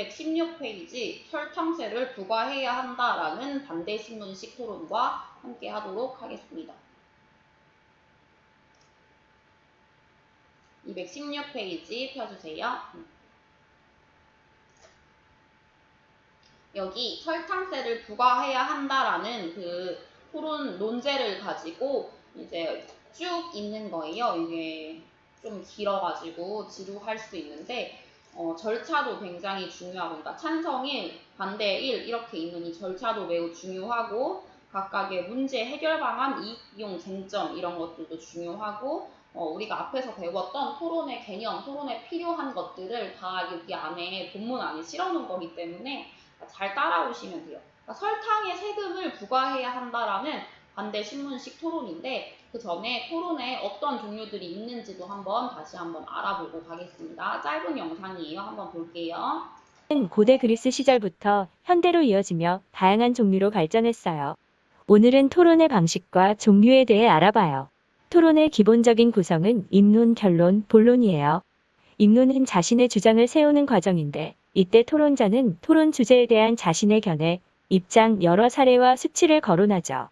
216페이지 설탕세를 부과해야 한다라는 반대신문식 토론과 함께 하도록 하겠습니다. 216페이지 펴주세요. 여기 설탕세를 부과해야 한다라는 그 토론 논제를 가지고 이제 쭉 있는 거예요. 이게 좀 길어가지고 지루할 수 있는데 절차도 굉장히 중요하고, 그러니까 찬성 1, 반대 1 이렇게 있는 이 절차도 매우 중요하고, 각각의 문제 해결 방안, 이익용 쟁점 이런 것들도 중요하고, 우리가 앞에서 배웠던 토론의 개념, 토론에 필요한 것들을 다 여기 안에 본문 안에 실어놓은 거기 때문에 잘 따라오시면 돼요. 그러니까 설탕의 세금을 부과해야 한다라는 반대 신문식 토론인데, 그 전에 토론에 어떤 종류들이 있는지도 다시 한번 알아보고 가겠습니다. 짧은 영상이에요. 한번 볼게요. 고대 그리스 시절부터 현대로 이어지며 다양한 종류로 발전했어요. 오늘은 토론의 방식과 종류에 대해 알아봐요. 토론의 기본적인 구성은 입론, 결론, 본론이에요. 입론은 자신의 주장을 세우는 과정인데, 이때 토론자는 토론 주제에 대한 자신의 견해, 입장, 여러 사례와 수치를 거론하죠.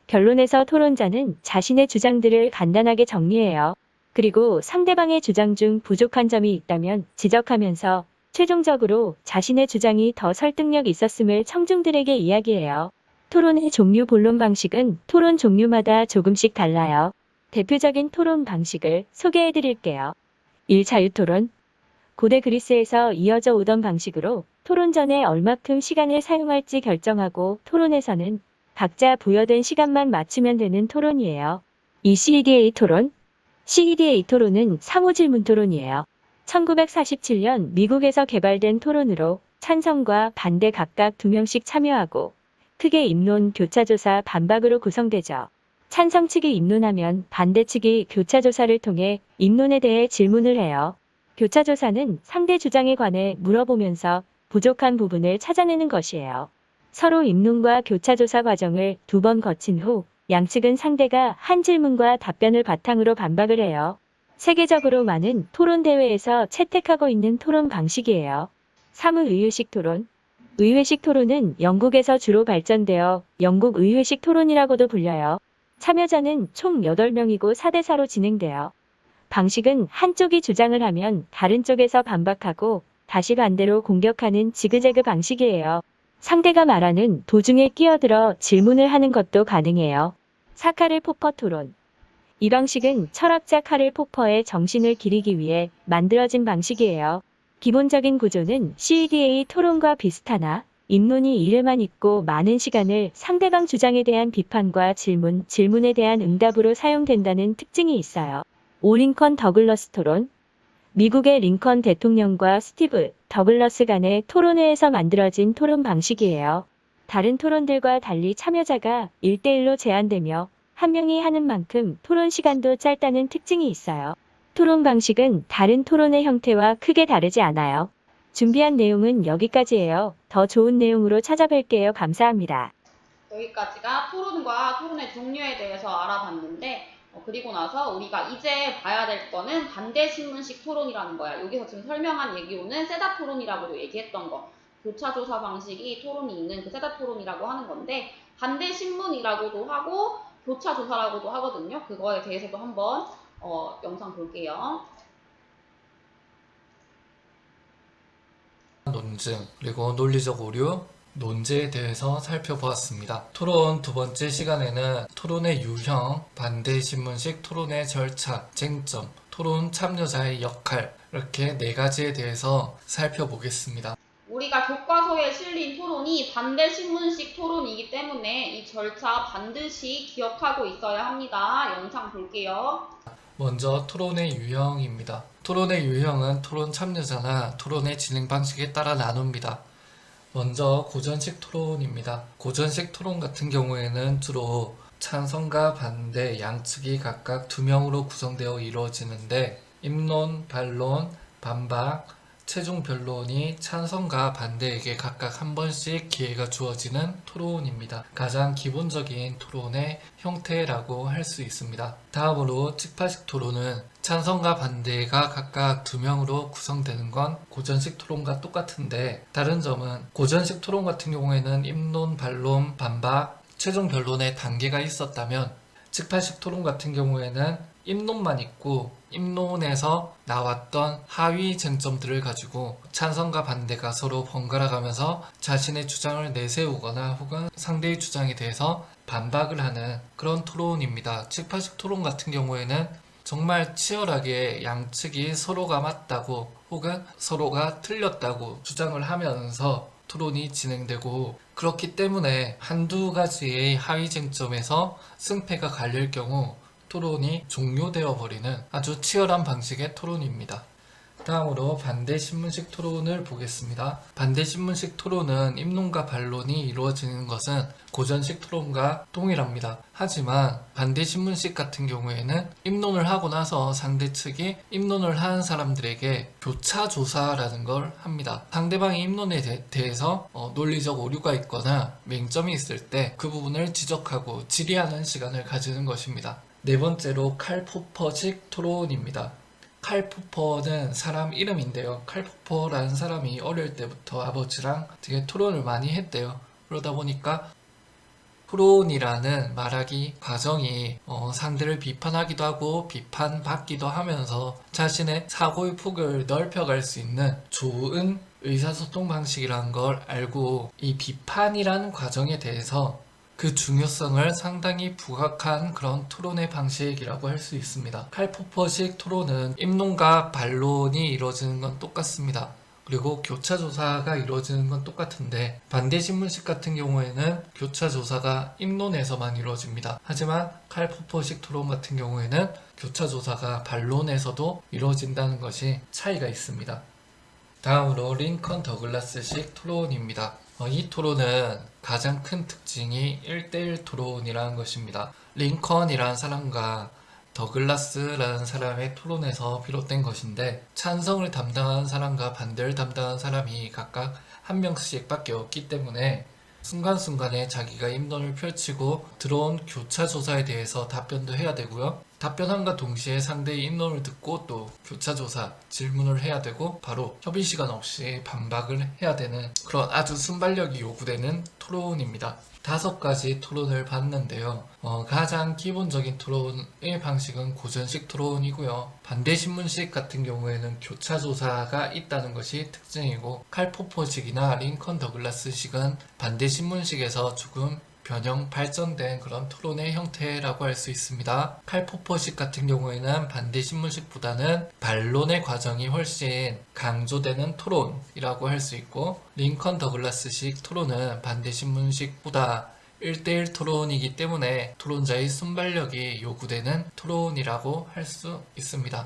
결론에서 토론자는 자신의 주장들을 간단하게 정리해요. 그리고 상대방의 주장 중 부족한 점이 있다면 지적하면서 최종적으로 자신의 주장이 더 설득력 있었음을 청중들에게 이야기해요. 토론의 종류 본론 방식은 토론 종류마다 조금씩 달라요. 대표적인 토론 방식을 소개해 드릴게요. 1. 자유토론. 고대 그리스에서 이어져 오던 방식으로 토론 전에 얼마큼 시간을 사용할지 결정하고, 토론에서는 각자 부여된 시간만 맞추면 되는 토론이에요. 2. CEDA 토론. CEDA 토론은 상호질문 토론이에요. 1947년 미국에서 개발된 토론으로 찬성과 반대 각각 2명씩 참여하고, 크게 입론, 교차조사, 반박으로 구성되죠. 찬성 측이 입론하면 반대 측이 교차조사를 통해 입론에 대해 질문을 해요. 교차조사는 상대 주장에 관해 물어보면서 부족한 부분을 찾아내는 것이에요. 서로 입론과 교차조사 과정을 2번 거친 후 양측은 상대가 한 질문과 답변을 바탕으로 반박을 해요. 세계적으로 많은 토론 대회에서 채택하고 있는 토론 방식이에요. 3. 의회식 토론. 의회식 토론은 영국에서 주로 발전되어 영국 의회식 토론이라고도 불려요. 참여자는 총 8명이고 4대4로 진행돼요. 방식은 한쪽이 주장을 하면 다른 쪽에서 반박하고 다시 반대로 공격하는 지그재그 방식이에요. 상대가 말하는 도중에 끼어들어 질문을 하는 것도 가능해요. 4. 카를 포퍼 토론. 이 방식은 철학자 카를 포퍼의 정신을 기리기 위해 만들어진 방식이에요. 기본적인 구조는 CEDA 토론과 비슷하나 입론이 1회만 있고 많은 시간을 상대방 주장에 대한 비판과 질문에 대한 응답으로 사용된다는 특징이 있어요. 5. 링컨 더글러스 토론. 미국의 링컨 대통령과 스티브 더글러스 간의 토론회에서 만들어진 토론 방식이에요. 다른 토론들과 달리 참여자가 1대1로 제한되며 한 명이 하는 만큼 토론 시간도 짧다는 특징이 있어요. 토론 방식은 다른 토론의 형태와 크게 다르지 않아요. 준비한 내용은 여기까지예요. 더 좋은 내용으로 찾아뵐게요. 감사합니다. 여기까지가 토론과 토론의 종류에 대해서 알아봤는데, 그리고 나서 우리가 이제 봐야 될 거는 반대신문식 토론이라는 거야. 여기서 지금 설명한 얘기로는 세다 토론이라고도 얘기했던 거. 교차조사 방식이 토론이 있는 그 세다 토론이라고 하는 건데, 반대신문이라고도 하고 교차조사라고도 하거든요. 그거에 대해서도 한번 영상 볼게요. 논증, 그리고 논리적 오류, 논제에 대해서 살펴보았습니다. 토론 두 번째 시간에는 토론의 유형, 반대 신문식 토론의 절차, 쟁점, 토론 참여자의 역할, 이렇게 4가지에 대해서 살펴보겠습니다. 우리가 교과서에 실린 토론이 반대 신문식 토론이기 때문에 이 절차 반드시 기억하고 있어야 합니다. 영상 볼게요. 먼저 토론의 유형입니다. 토론의 유형은 토론 참여자나 토론의 진행 방식에 따라 나눕니다. 먼저 고전식 토론입니다. 고전식 토론 같은 경우에는 주로 찬성과 반대 양측이 각각 2명으로 구성되어 이루어지는데, 입론, 반론, 반박, 최종 변론이 찬성과 반대에게 각각 한 번씩 기회가 주어지는 토론입니다. 가장 기본적인 토론의 형태라고 할 수 있습니다. 다음으로 직파식 토론은 찬성과 반대가 각각 2명으로 구성되는 건 고전식 토론과 똑같은데, 다른 점은 고전식 토론 같은 경우에는 입론, 반론, 반박, 최종 변론의 단계가 있었다면, 즉판식 토론 같은 경우에는 입론만 있고 입론에서 나왔던 하위 쟁점들을 가지고 찬성과 반대가 서로 번갈아 가면서 자신의 주장을 내세우거나 혹은 상대의 주장에 대해서 반박을 하는 그런 토론입니다. 즉판식 토론 같은 경우에는 정말 치열하게 양측이 서로가 맞다고 혹은 서로가 틀렸다고 주장을 하면서 토론이 진행되고, 그렇기 때문에 한두 가지의 하위 쟁점에서 승패가 갈릴 경우 토론이 종료되어 버리는 아주 치열한 방식의 토론입니다. 다음으로 반대 신문식 토론을 보겠습니다. 반대 신문식 토론은 입론과 반론이 이루어지는 것은 고전식 토론과 동일합니다. 하지만 반대 신문식 같은 경우에는 입론을 하고 나서 상대 측이 입론을 한 사람들에게 교차 조사라는 걸 합니다. 상대방의 입론에 대해서 논리적 오류가 있거나 맹점이 있을 때 그 부분을 지적하고 질의하는 시간을 가지는 것입니다. 네 번째로 칼포퍼식 토론입니다. 칼포퍼는 사람 이름인데요. 칼포퍼라는 사람이 어릴 때부터 아버지랑 되게 토론을 많이 했대요. 그러다 보니까 토론이라는 말하기 과정이 상대를 비판하기도 하고 비판받기도 하면서 자신의 사고의 폭을 넓혀갈 수 있는 좋은 의사소통 방식이라는 걸 알고, 이 비판이라는 과정에 대해서 그 중요성을 상당히 부각한 그런 토론의 방식이라고 할 수 있습니다. 칼포퍼식 토론은 입론과 반론이 이루어지는 건 똑같습니다. 그리고 교차조사가 이루어지는 건 똑같은데, 반대신문식 같은 경우에는 교차조사가 입론에서만 이루어집니다. 하지만 칼포퍼식 토론 같은 경우에는 교차조사가 반론에서도 이루어진다는 것이 차이가 있습니다. 다음으로 링컨 더글라스식 토론입니다. 이 토론은 가장 큰 특징이 1대1 토론이라는 것입니다. 링컨이라는 사람과 더글라스라는 사람의 토론에서 비롯된 것인데, 찬성을 담당하는 사람과 반대를 담당하는 사람이 각각 한 명씩 밖에 없기 때문에 순간순간에 자기가 입론을 펼치고 들어온 교차조사에 대해서 답변도 해야 되고요. 답변함과 동시에 상대의 입론을 듣고 또 교차조사 질문을 해야 되고, 바로 협의 시간 없이 반박을 해야 되는 그런 아주 순발력이 요구되는 토론입니다. 5가지 토론을 봤는데요. 가장 기본적인 토론의 방식은 고전식 토론이고요. 반대신문식 같은 경우에는 교차조사가 있다는 것이 특징이고, 칼포퍼식이나 링컨 더글라스식은 반대신문식에서 조금 변형 발전된 그런 토론의 형태라고 할 수 있습니다. 칼포퍼식 같은 경우에는 반대신문식보다는 반론의 과정이 훨씬 강조되는 토론이라고 할 수 있고, 링컨 더글라스식 토론은 반대신문식보다 1대1 토론이기 때문에 토론자의 순발력이 요구되는 토론이라고 할 수 있습니다.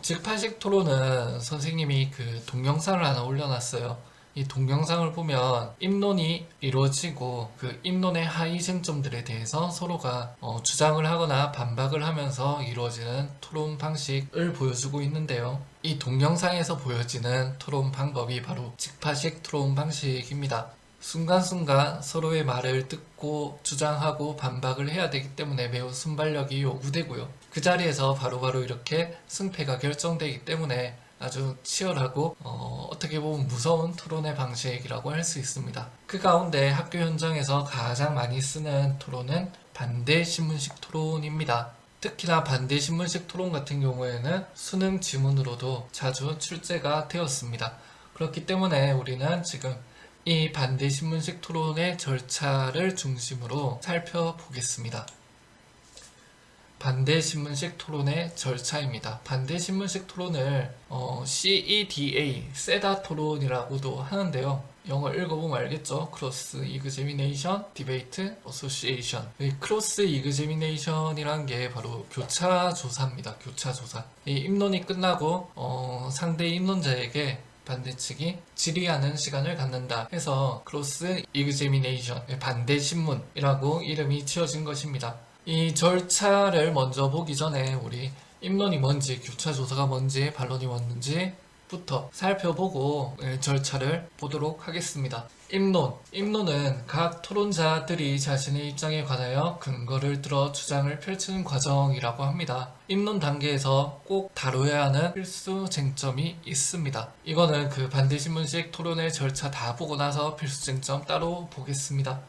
직판식 토론은 선생님이 그 동영상을 하나 올려놨어요. 이 동영상을 보면 입론이 이루어지고 그 입론의 하위 쟁점들에 대해서 서로가 주장을 하거나 반박을 하면서 이루어지는 토론 방식을 보여주고 있는데요. 이 동영상에서 보여지는 토론 방법이 바로 직파식 토론 방식입니다. 순간순간 서로의 말을 듣고 주장하고 반박을 해야 되기 때문에 매우 순발력이 요구되고요. 그 자리에서 바로바로 이렇게 승패가 결정되기 때문에 아주 치열하고 어떻게 보면 무서운 토론의 방식이라고 할 수 있습니다. 그 가운데 학교 현장에서 가장 많이 쓰는 토론은 반대신문식 토론입니다. 특히나 반대신문식 토론 같은 경우에는 수능 지문으로도 자주 출제가 되었습니다. 그렇기 때문에 우리는 지금 이 반대신문식 토론의 절차를 중심으로 살펴보겠습니다. 반대신문식 토론의 절차입니다. 반대신문식 토론을 CEDA, 세다 토론이라고도 하는데요. 영어 읽어보면 알겠죠? 크로스 이그제미네이션, 디베이트, 어소시에이션. 이 크로스 이그제미네이션이란 게 바로 교차조사입니다. 교차조사. 이 입론이 끝나고 상대 입론자에게 반대측이 질의하는 시간을 갖는다 해서 크로스 이그제미네이션, 반대신문이라고 이름이 지어진 것입니다. 이 절차를 먼저 보기 전에 우리 입론이 뭔지, 교차조사가 뭔지, 반론이 뭔지부터 살펴보고 절차를 보도록 하겠습니다. 입론은 각 토론자들이 자신의 입장에 관하여 근거를 들어 주장을 펼치는 과정이라고 합니다. 입론 단계에서 꼭 다뤄야 하는 필수 쟁점이 있습니다. 이거는 그 반대신문식 토론의 절차 다 보고 나서 필수 쟁점 따로 보겠습니다.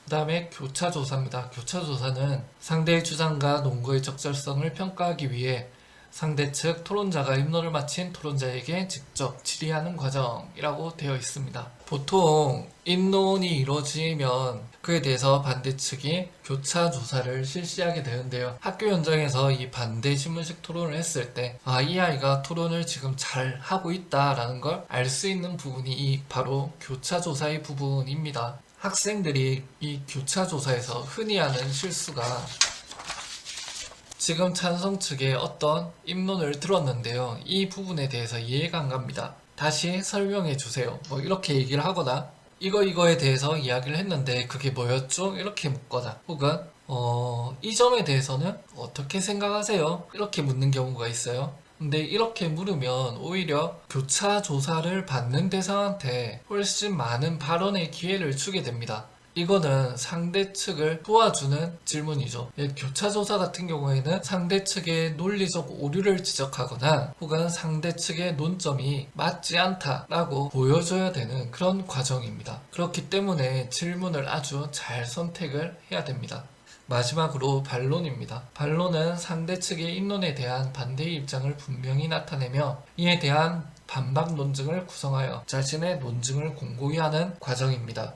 그 다음에 교차조사입니다. 교차조사는 상대의 주장과 논거의 적절성을 평가하기 위해 상대 측 토론자가 입론을 마친 토론자에게 직접 질의하는 과정이라고 되어 있습니다. 보통 입론이 이루어지면 그에 대해서 반대 측이 교차 조사를 실시하게 되는데요. 학교 현장에서 이 반대 신문식 토론을 했을 때 이 아이가 토론을 지금 잘 하고 있다라는 걸 알 수 있는 부분이 바로 교차 조사의 부분입니다. 학생들이 이 교차 조사에서 흔히 하는 실수가 지금 찬성 측의 어떤 입론을 들었는데요. 이 부분에 대해서 이해가 안 갑니다. 다시 설명해 주세요. 뭐 이렇게 얘기를 하거나 이거에 대해서 이야기를 했는데 그게 뭐였죠? 이렇게 묻거나 혹은 이 점에 대해서는 어떻게 생각하세요? 이렇게 묻는 경우가 있어요. 근데 이렇게 물으면 오히려 교차 조사를 받는 대상한테 훨씬 많은 발언의 기회를 주게 됩니다. 이거는 상대 측을 도와주는 질문이죠. 교차조사 같은 경우에는 상대 측의 논리적 오류를 지적하거나 혹은 상대 측의 논점이 맞지 않다라고 보여줘야 되는 그런 과정입니다. 그렇기 때문에 질문을 아주 잘 선택을 해야 됩니다. 마지막으로 반론입니다. 반론은 상대 측의 입론에 대한 반대의 입장을 분명히 나타내며 이에 대한 반박 논증을 구성하여 자신의 논증을 공고히 하는 과정입니다.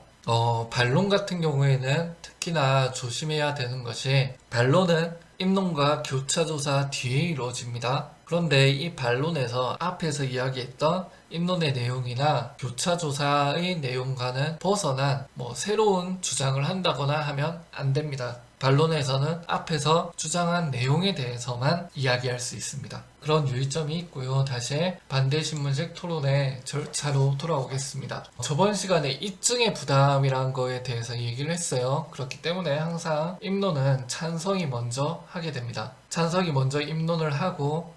반론 같은 경우에는 특히나 조심해야 되는 것이 반론은 입론과 교차조사 뒤에 이루어집니다. 그런데 이 반론에서 앞에서 이야기했던 입론의 내용이나 교차조사의 내용과는 벗어난 새로운 주장을 한다거나 하면 안 됩니다. 반론에서는 앞에서 주장한 내용에 대해서만 이야기할 수 있습니다. 그런 유의점이 있고요. 다시 반대신문식 토론의 절차로 돌아오겠습니다. 저번 시간에 입증의 부담이라는 거에 대해서 얘기를 했어요. 그렇기 때문에 항상 입론은 찬성이 먼저 하게 됩니다. 찬성이 먼저 입론을 하고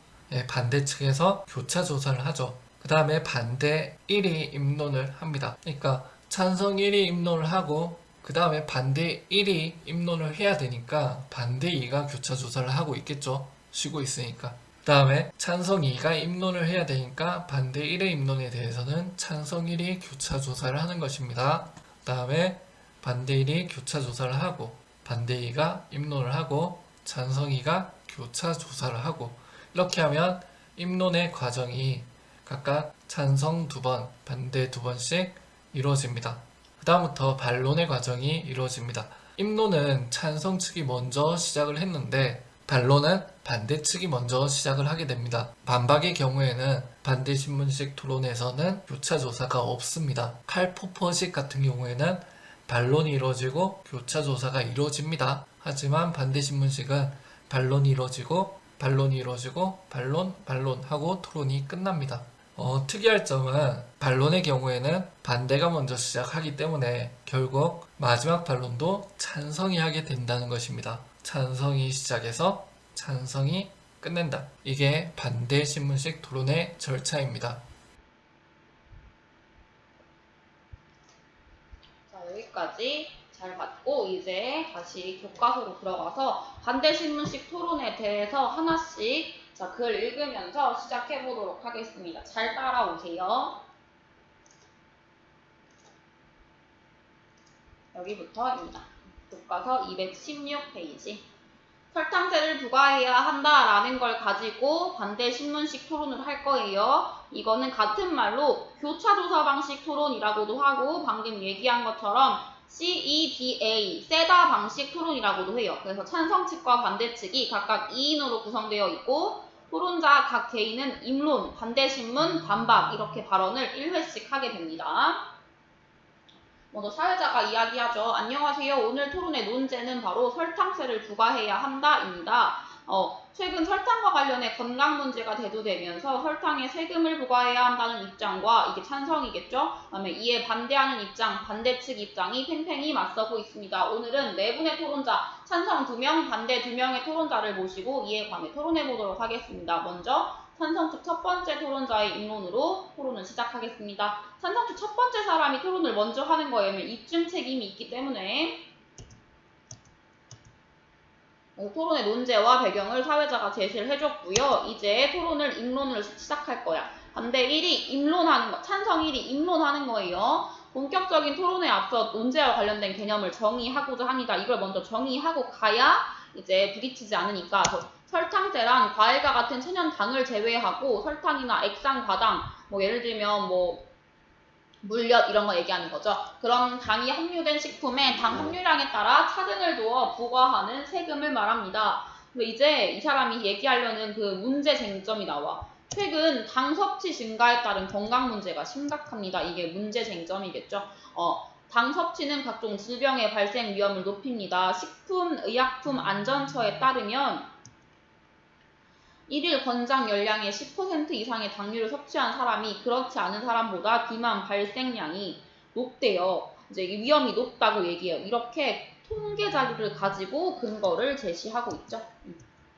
반대 측에서 교차조사를 하죠. 그 다음에 반대 1위 입론을 합니다. 그러니까 찬성 1위 입론을 하고 그 다음에 반대 1위 입론을 해야 되니까 반대 2가 교차조사를 하고 있겠죠. 쉬고 있으니까. 그 다음에 찬성 2가 입론을 해야 되니까 반대 1의 입론에 대해서는 찬성 1이 교차조사를 하는 것입니다. 그 다음에 반대 1이 교차조사를 하고 반대 2가 입론을 하고 찬성 2가 교차조사를 하고 이렇게 하면 입론의 과정이 각각 찬성 2번, 반대 2번씩 이루어집니다. 그 다음부터 반론의 과정이 이루어집니다. 입론은 찬성 측이 먼저 시작을 했는데 반론은 반대 측이 먼저 시작을 하게 됩니다. 반박의 경우에는 반대 신문식 토론에서는 교차조사가 없습니다. 칼포퍼식 같은 경우에는 반론이 이루어지고 교차조사가 이루어집니다. 하지만 반대 신문식은 반론이 이루어지고 반론 하고 토론이 끝납니다. 특이할 점은 반론의 경우에는 반대가 먼저 시작하기 때문에 결국 마지막 반론도 찬성이 하게 된다는 것입니다. 찬성이 시작해서 찬성이 끝낸다. 이게 반대 신문식 토론의 절차입니다. 자, 여기까지 잘 봤고 이제 다시 교과서로 들어가서 반대 신문식 토론에 대해서 하나씩 글 읽으면서 시작해 보도록 하겠습니다. 잘 따라오세요. 여기부터입니다. 교과서 216페이지. 설탕제를 부과해야 한다라는 걸 가지고 반대 신문식 토론을 할 거예요. 이거는 같은 말로 교차조사 방식 토론이라고도 하고 방금 얘기한 것처럼 CEDA, 세다 방식 토론이라고도 해요. 그래서 찬성 측과 반대 측이 각각 2인으로 구성되어 있고 토론자 각 개인은 입론, 반대 신문, 반박 이렇게 발언을 1회씩 하게 됩니다. 먼저 사회자가 이야기하죠. 안녕하세요. 오늘 토론의 논제는 바로 설탕세를 부과해야 한다입니다. 최근 설탕과 관련해 건강 문제가 대두되면서 설탕에 세금을 부과해야 한다는 입장과 이게 찬성이겠죠. 그다음에 이에 반대하는 입장, 반대 측 입장이 팽팽히 맞서고 있습니다. 오늘은 네 분의 토론자, 찬성 2명, 반대 2명의 토론자를 모시고 이에 관해 토론해 보도록 하겠습니다. 먼저 찬성 측 첫 번째 토론자의 입론으로 토론을 시작하겠습니다. 찬성 측 첫 번째 사람이 토론을 먼저 하는 거에는 입증 책임이 있기 때문에 토론의 논제와 배경을 사회자가 제시를 해줬고요. 이제 토론을 입론으로 시작할 거야. 반대 1이 입론하는 거, 찬성 1이 입론하는 거예요. 본격적인 토론에 앞서 논제와 관련된 개념을 정의하고자 합니다. 이걸 먼저 정의하고 가야 이제 부딪히지 않으니까 설탕제란 과일과 같은 천연당을 제외하고 설탕이나 액상, 과당, 뭐 예를 들면 뭐 물엿 이런 거 얘기하는 거죠. 그런 당이 함유된 식품에 당 함유량에 따라 차등을 두어 부과하는 세금을 말합니다. 근데 이제 이 사람이 얘기하려는 그 문제 쟁점이 나와. 최근 당 섭취 증가에 따른 건강 문제가 심각합니다. 이게 문제 쟁점이겠죠. 당 섭취는 각종 질병의 발생 위험을 높입니다. 식품의약품안전처에 따르면 1일 권장 열량의 10% 이상의 당류를 섭취한 사람이 그렇지 않은 사람보다 비만 발생량이 높대요. 이제 이게 위험이 높다고 얘기해요. 이렇게 통계 자료를 가지고 근거를 제시하고 있죠.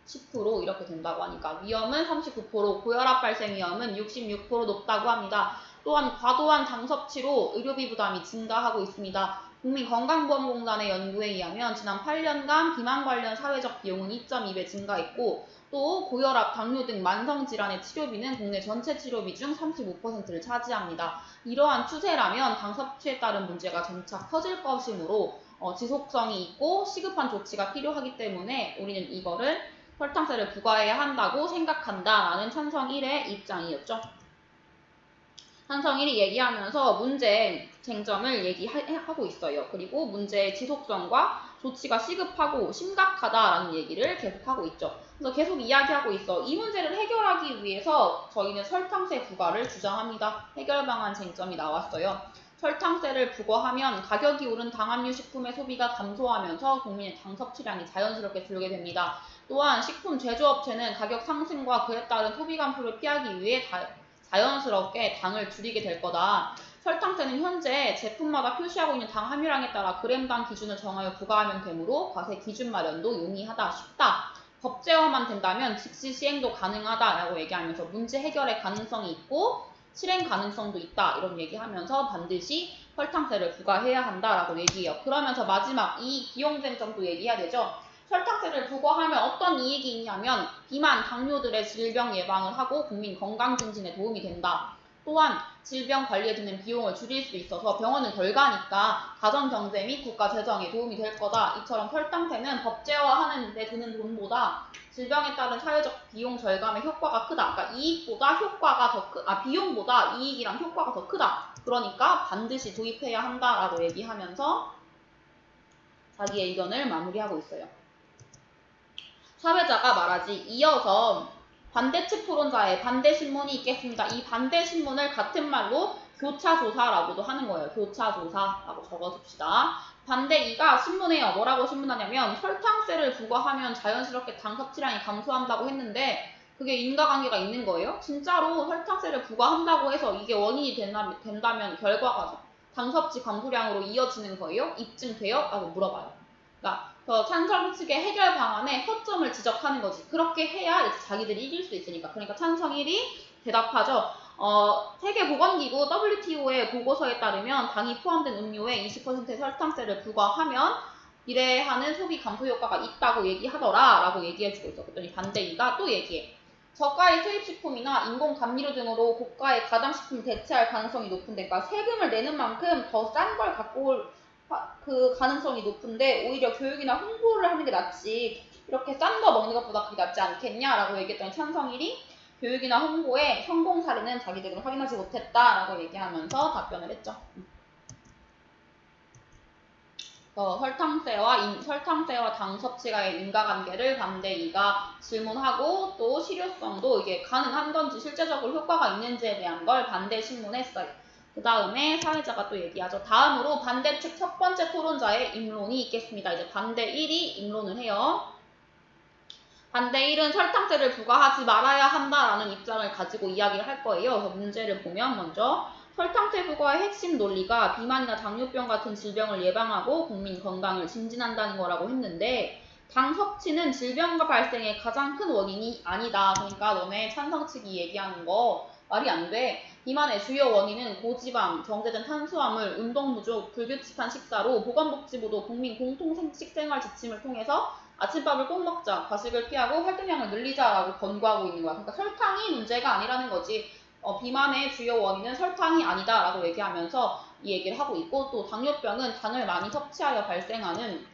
10% 이렇게 된다고 하니까 위험은 39%, 고혈압 발생 위험은 66% 높다고 합니다. 또한 과도한 당 섭취로 의료비 부담이 증가하고 있습니다. 국민건강보험공단의 연구에 의하면 지난 8년간 비만 관련 사회적 비용은 2.2배 증가했고 또 고혈압, 당뇨 등 만성질환의 치료비는 국내 전체 치료비 중 35%를 차지합니다. 이러한 추세라면 당 섭취에 따른 문제가 점차 커질 것이므로 지속성이 있고 시급한 조치가 필요하기 때문에 우리는 이거를 설탕세를 부과해야 한다고 생각한다라는 찬성 1의 입장이었죠. 찬성 1이 얘기하면서 문제 쟁점을 얘기하고 있어요. 그리고 문제의 지속성과 조치가 시급하고 심각하다라는 얘기를 계속하고 있죠. 그래서 계속 이야기하고 있어. 이 문제를 해결하기 위해서 저희는 설탕세 부과를 주장합니다. 해결 방안 쟁점이 나왔어요. 설탕세를 부과하면 가격이 오른 당함유 식품의 소비가 감소하면서 국민의 당 섭취량이 자연스럽게 줄게 됩니다. 또한 식품 제조업체는 가격 상승과 그에 따른 소비 감소를 피하기 위해 자연스럽게 당을 줄이게 될 거다. 설탕세는 현재 제품마다 표시하고 있는 당 함유량에 따라 그램당 기준을 정하여 부과하면 되므로 과세 기준 마련도 용이하다, 쉽다. 법제화만 된다면 즉시 시행도 가능하다라고 얘기하면서 문제 해결의 가능성이 있고 실행 가능성도 있다 이런 얘기하면서 반드시 설탕세를 부과해야 한다라고 얘기해요. 그러면서 마지막 이 비용 쟁점도 얘기해야 되죠. 설탕세를 부과하면 어떤 이익이 있냐면 비만, 당뇨들의 질병 예방을 하고 국민 건강 증진에 도움이 된다. 또한 질병 관리에 드는 비용을 줄일 수 있어서 병원은 덜 가니까 가정 경제 및 국가 재정에 도움이 될 거다. 이처럼 설탕세는 법제화하는 데 드는 돈보다 질병에 따른 사회적 비용 절감의 효과가 크다. 그러니까 이익보다 효과가 더 비용보다 이익이랑 효과가 더 크다. 그러니까 반드시 도입해야 한다라고 얘기하면서 자기의 의견을 마무리하고 있어요. 사회자가 말하지 이어서 반대측 토론자의 반대 신문이 있겠습니다. 이 반대 신문을 같은 말로 교차조사라고도 하는 거예요. 교차조사라고 적어줍시다. 반대 2가 신문해요. 뭐라고 신문하냐면 설탕세를 부과하면 자연스럽게 당 섭취량이 감소한다고 했는데 그게 인과관계가 있는 거예요. 진짜로 설탕세를 부과한다고 해서 이게 원인이 된다면 결과가 당 섭취 감소량으로 이어지는 거예요? 입증돼요? 라고 물어봐요. 그러니까 찬성 측의 해결 방안에 허점을 지적하는 거지. 그렇게 해야 이제 자기들이 이길 수 있으니까. 그러니까 찬성 1이 대답하죠. 세계보건기구 WTO의 보고서에 따르면 당이 포함된 음료에 20%의 설탕세를 부과하면 비례하는 소비 감소 효과가 있다고 얘기하더라 라고 얘기해주고 있어. 그랬더니 반대 2가 또 얘기해. 저가의 수입식품이나 인공 감미료 등으로 고가의 가당식품을 대체할 가능성이 높은데, 그러니까 세금을 내는 만큼 더 싼 걸 갖고 올 그 가능성이 높은데 오히려 교육이나 홍보를 하는 게 낫지 이렇게 싼 거 먹는 것보다 그게 낫지 않겠냐라고 얘기했더니 찬성 1이 교육이나 홍보의 성공 사례는 자기들은 확인하지 못했다라고 얘기하면서 답변을 했죠. 설탕세와 당 섭취가의 인과관계를 반대 2가 질문하고 또 실효성도 이게 가능한 건지 실제적으로 효과가 있는지에 대한 걸 반대 신문했어요. 그 다음에 사회자가 또 얘기하죠. 다음으로 반대측 첫 번째 토론자의 입론이 있겠습니다. 이제 반대 1이 입론을 해요. 반대 1은 설탕세를 부과하지 말아야 한다라는 입장을 가지고 이야기를 할 거예요. 그래서 문제를 보면 먼저 설탕세 부과의 핵심 논리가 비만이나 당뇨병 같은 질병을 예방하고 국민 건강을 증진한다는 거라고 했는데 당 섭취는 질병과 발생의 가장 큰 원인이 아니다. 그러니까 너네 찬성 측이 얘기하는 거 말이 안 돼. 비만의 주요 원인은 고지방, 정제된 탄수화물, 운동 부족, 불규칙한 식사로 보건복지부도 국민 공통 식생활 지침을 통해서 아침밥을 꼭 먹자, 과식을 피하고 활동량을 늘리자라고 권고하고 있는 거야. 그러니까 설탕이 문제가 아니라는 거지. 비만의 주요 원인은 설탕이 아니다라고 얘기하면서 이 얘기를 하고 있고, 또 당뇨병은 당을 많이 섭취하여 발생하는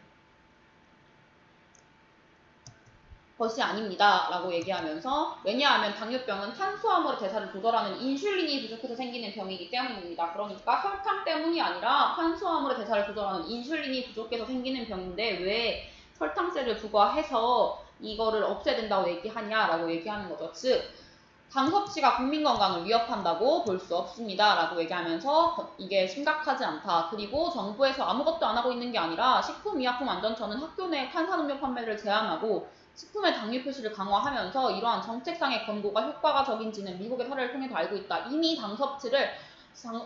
것이 아닙니다 라고 얘기하면서, 왜냐하면 당뇨병은 탄수화물의 대사를 조절하는 인슐린이 부족해서 생기는 병이기 때문입니다. 그러니까 설탕 때문이 아니라 탄수화물의 대사를 조절하는 인슐린이 부족해서 생기는 병인데 왜 설탕세를 부과해서 이거를 없애야 된다고 얘기하냐라고 얘기하는 거죠. 즉 당 섭취가 국민 건강을 위협한다고 볼 수 없습니다 라고 얘기하면서 이게 심각하지 않다. 그리고 정부에서 아무것도 안 하고 있는 게 아니라 식품의약품안전처는 학교 내 탄산음료 판매를 제한하고 식품의 당류 표시를 강화하면서 이러한 정책상의 권고가 효과가 적인지는 미국의 사례를 통해서 알고 있다. 이미 당 섭취를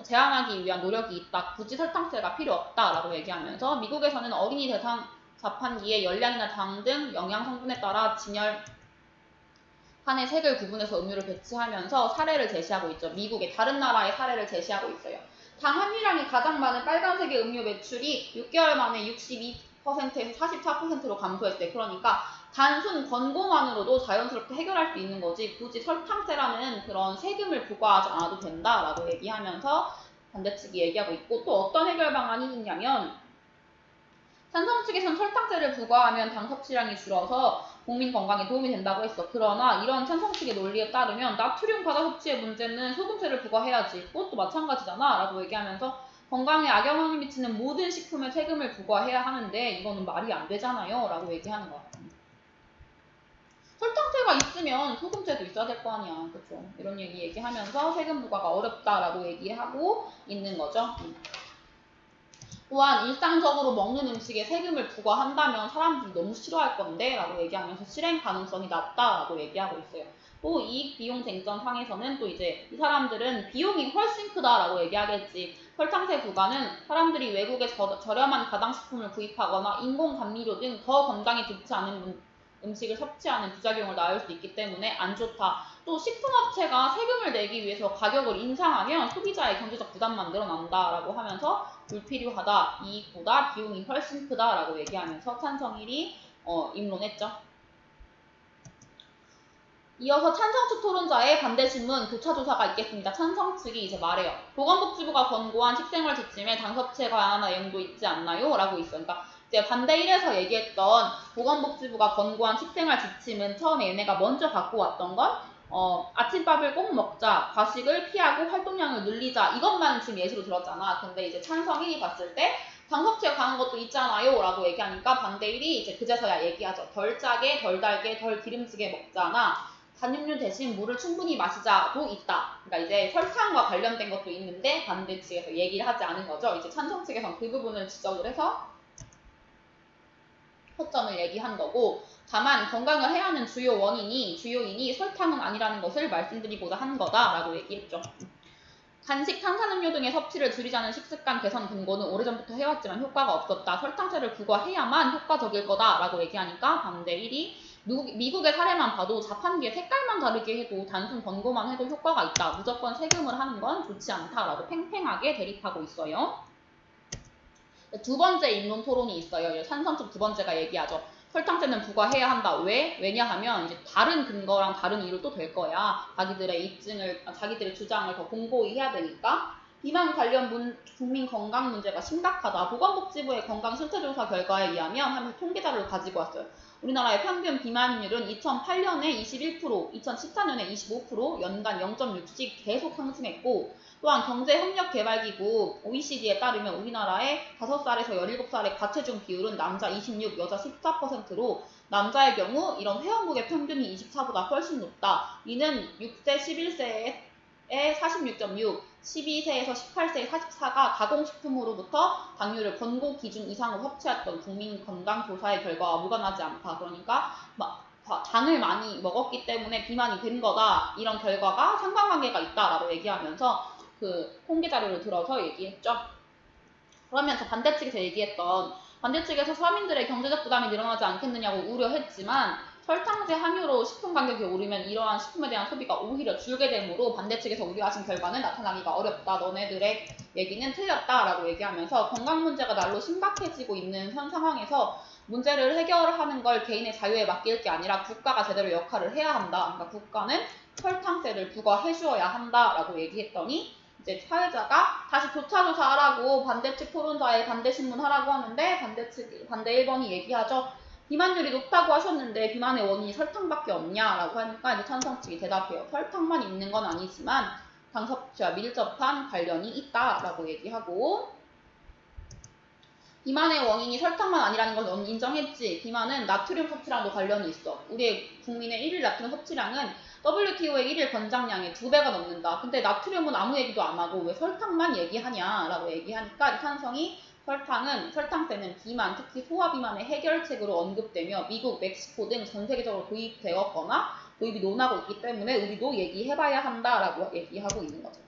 제한하기 위한 노력이 있다. 굳이 설탕세가 필요 없다라고 얘기하면서, 미국에서는 어린이 대상 자판기에 열량이나 당 등 영양 성분에 따라 진열 한의 색을 구분해서 음료를 배치하면서 사례를 제시하고 있죠. 미국의 다른 나라의 사례를 제시하고 있어요. 당 함유량이 가장 많은 빨간색의 음료 매출이 6개월 만에 62%에서 44%로 감소했대. 그러니까 단순 권고만으로도 자연스럽게 해결할 수 있는 거지 굳이 설탕세라는 그런 세금을 부과하지 않아도 된다라고 얘기하면서 반대측이 얘기하고 있고, 또 어떤 해결 방안이 있냐면, 찬성 측에서는 설탕세를 부과하면 당 섭취량이 줄어서 국민 건강에 도움이 된다고 했어. 그러나 이런 찬성 측의 논리에 따르면 나트륨 과다 섭취의 문제는 소금세를 부과해야지. 그것도 마찬가지잖아 라고 얘기하면서 건강에 악영향을 미치는 모든 식품에 세금을 부과해야 하는데 이거는 말이 안 되잖아요 라고 얘기하는 거야. 설탕세가 있으면 소금세도 있어야 될 거 아니야. 그쵸? 이런 얘기하면서 세금 부과가 어렵다라고 얘기하고 있는 거죠. 또한 일상적으로 먹는 음식에 세금을 부과한다면 사람들이 너무 싫어할 건데 라고 얘기하면서 실행 가능성이 낮다라고 얘기하고 있어요. 또 이익 비용 쟁점 상에서는 또 이제 이 사람들은 비용이 훨씬 크다라고 얘기하겠지. 설탕세 부과는 사람들이 외국에 저렴한 가당식품을 구입하거나 인공 감미료 등 더 건강에 좋지 않은 음식을 섭취하는 부작용을 낳을 수 있기 때문에 안 좋다. 또 식품업체가 세금을 내기 위해서 가격을 인상하면 소비자의 경제적 부담만 늘어난다라고 하면서 불필요하다, 이익보다 비용이 훨씬 크다라고 얘기하면서 찬성 1위 입론했죠. 이어서 찬성 측 토론자의 반대 신문 교차조사가 있겠습니다. 찬성 측이 이제 말해요. 보건복지부가 권고한 식생활 지침에 당 섭취에 관한 내용도 있지 않나요? 라고 있어요. 그러니까 이제 반대 1에서 얘기했던 보건복지부가 권고한 식생활 지침은 처음에 얘네가 먼저 갖고 왔던 건 아침밥을 꼭 먹자, 과식을 피하고 활동량을 늘리자, 이것만 지금 예시로 들었잖아. 근데 이제 찬성 1이 봤을 때 당 섭취에 관한 것도 있잖아요 라고 얘기하니까 반대 1이 이제 그제서야 얘기하죠. 덜 짜게, 덜 달게, 덜 기름지게 먹자나 단음료 대신 물을 충분히 마시자도 있다. 그러니까 이제 설탕과 관련된 것도 있는데 반대 측에서 얘기를 하지 않은 거죠. 이제 찬성 측에서는 그 부분을 지적을 해서 허점을 얘기한 거고, 다만 건강을 해야 하는 주요인이 설탕은 아니라는 것을 말씀드리고자 한 거다라고 얘기했죠. 간식, 탄산음료 등의 섭취를 줄이자는 식습관 개선 근거는 오래전부터 해왔지만 효과가 없었다. 설탕세를 부과해야만 효과적일 거다라고 얘기하니까 반대 1이 미국의 사례만 봐도 자판기의 색깔만 다르게 해도 단순 권고만 해도 효과가 있다. 무조건 세금을 하는 건 좋지 않다라고 팽팽하게 대립하고 있어요. 두 번째 입론 토론이 있어요. 찬성 측 두 번째가 얘기하죠. 설탕세는 부과해야 한다. 왜? 왜냐하면 이제 다른 근거랑 다른 이유로 또 될 거야. 자기들의 주장을 더 공고히 해야 되니까. 비만 관련 국민 건강 문제가 심각하다. 보건복지부의 건강 실태조사 결과에 의하면 하면서 통계자료를 가지고 왔어요. 우리나라의 평균 비만율은 2008년에 21%, 2014년에 25%, 연간 0.6씩 계속 상승했고, 또한 경제협력개발기구 OECD에 따르면 우리나라의 5살에서 17살의 과체중 비율은 남자 26, 여자 14%로 남자의 경우 이런 회원국의 평균이 24보다 훨씬 높다. 이는 6세 11세의 46.6, 12세에서 18세의 44가 가공식품으로부터 당류를 권고 기준 이상으로 섭취했던 국민건강조사의 결과와 무관하지 않다. 그러니까 당을 많이 먹었기 때문에 비만이 된 거다. 이런 결과가 상관관계가 있다라고 얘기하면서 그 통계 자료를 들어서 얘기했죠. 그러면서 반대 측에서 얘기했던 반대 측에서 서민들의 경제적 부담이 늘어나지 않겠느냐고 우려했지만 설탕제 함유로 식품 가격이 오르면 이러한 식품에 대한 소비가 오히려 줄게 되므로 반대 측에서 우려하신 결과는 나타나기가 어렵다. 너네들의 얘기는 틀렸다라고 얘기하면서 건강 문제가 날로 심각해지고 있는 현 상황에서 문제를 해결하는 걸 개인의 자유에 맡길 게 아니라 국가가 제대로 역할을 해야 한다. 그러니까 국가는 설탕세를 부과해 주어야 한다라고 얘기했더니 이제 사회자가 다시 조차조사하라고 반대측 토론자에 반대 신문하라고 하는데 반대 1번이 얘기하죠. 비만율이 높다고 하셨는데 비만의 원인이 설탕밖에 없냐라고 하니까 이제 찬성 측이 대답해요. 설탕만 있는 건 아니지만 당 섭취와 밀접한 관련이 있다라고 얘기하고 비만의 원인이 설탕만 아니라는 걸 넌 인정했지. 비만은 나트륨 섭취량도 관련이 있어. 우리 국민의 일일 나트륨 섭취량은 WTO의 일일 권장량의 2배가 넘는다. 근데 나트륨은 아무 얘기도 안 하고 왜 설탕만 얘기하냐라고 얘기하니까 찬성이 설탕세는 비만, 특히 소아비만의 해결책으로 언급되며 미국, 멕시코 등 전 세계적으로 도입되었거나 도입이 논하고 있기 때문에 우리도 얘기해봐야 한다라고 얘기하고 있는 거죠.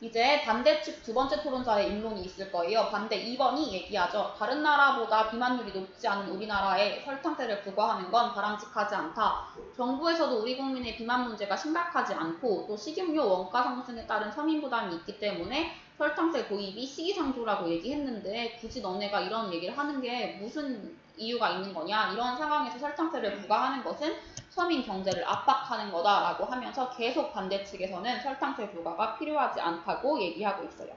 이제 반대 측 두 번째 토론자의 입론이 있을 거예요. 반대 2번이 얘기하죠. 다른 나라보다 비만율이 높지 않은 우리나라에 설탕세를 부과하는 건 바람직하지 않다. 정부에서도 우리 국민의 비만 문제가 심각하지 않고 또 식용유 원가 상승에 따른 서민 부담이 있기 때문에 설탕세 도입이 시기상조라고 얘기했는데 굳이 너네가 이런 얘기를 하는 게 무슨 이유가 있는 거냐. 이런 상황에서 설탕세를 부과하는 것은 서민 경제를 압박하는 거다라고 하면서 계속 반대 측에서는 설탕세 부과가 필요하지 않다고 얘기하고 있어요.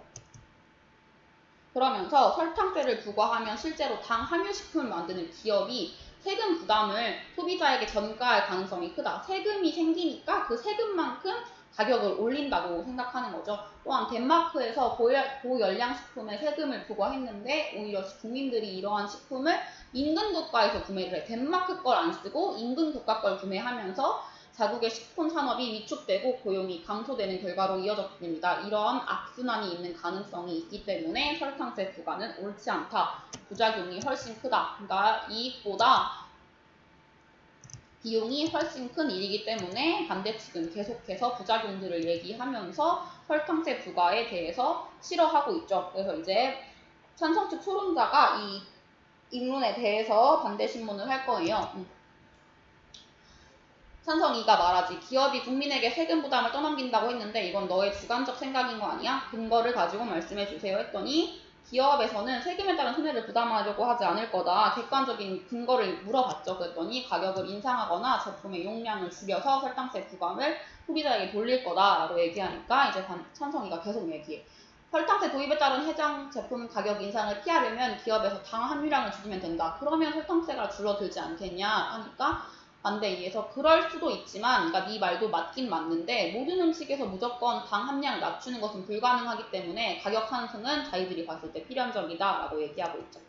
그러면서 설탕세를 부과하면 실제로 당 함유식품을 만드는 기업이 세금 부담을 소비자에게 전가할 가능성이 크다. 세금이 생기니까 그 세금만큼 가격을 올린다고 생각하는 거죠. 또한 덴마크에서 고열량 식품에 세금을 부과했는데 오히려 국민들이 이러한 식품을 인근 국가에서 구매를 해. 덴마크 걸 안 쓰고 인근 국가 걸 구매하면서 자국의 식품 산업이 위축되고 고용이 감소되는 결과로 이어졌습니다. 이러한 악순환이 있는 가능성이 있기 때문에 설탕세 부과는 옳지 않다. 부작용이 훨씬 크다. 그러니까 이익보다 비용이 훨씬 큰 일이기 때문에 반대 측은 계속해서 부작용들을 얘기하면서 설탕세 부과에 대해서 싫어하고 있죠. 그래서 이제 찬성 측 토론자가 이 입론에 대해서 반대 신문을 할 거예요. 찬성 2가 말하지. 기업이 국민에게 세금 부담을 떠넘긴다고 했는데 이건 너의 주관적 생각인 거 아니야? 근거를 가지고 말씀해 주세요 했더니 기업에서는 세금에 따른 손해를 부담하려고 하지 않을 거다. 객관적인 근거를 물어봤죠. 그랬더니 가격을 인상하거나 제품의 용량을 줄여서 설탕세 부담을 소비자에게 돌릴 거다라고 얘기하니까 이제 찬성 2가 계속 얘기해. 설탕세 도입에 따른 해당 제품 가격 인상을 피하려면 기업에서 당 함유량을 줄이면 된다. 그러면 설탕세가 줄어들지 않겠냐 하니까 반대 2에서 그럴 수도 있지만 그러니까 네 말도 맞긴 맞는데 모든 음식에서 무조건 당 함량을 낮추는 것은 불가능하기 때문에 가격 상승은 자기들이 봤을 때 필연적이다 라고 얘기하고 있죠.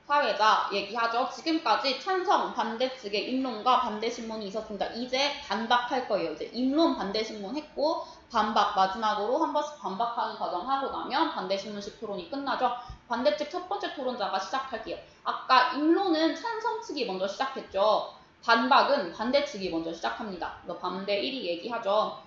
사회자 얘기하죠. 지금까지 찬성 반대 측의 입론과 반대 신문이 있었습니다. 이제 반박할 거예요. 이제 입론 반대 신문 했고 반박 마지막으로 한 번씩 반박하는 과정 하고 나면 반대 신문식 토론이 끝나죠. 반대측 첫 번째 토론자가 시작할게요. 아까 입론은 찬성 측이 먼저 시작했죠. 반박은 반대 측이 먼저 시작합니다. 반대 1이 얘기하죠.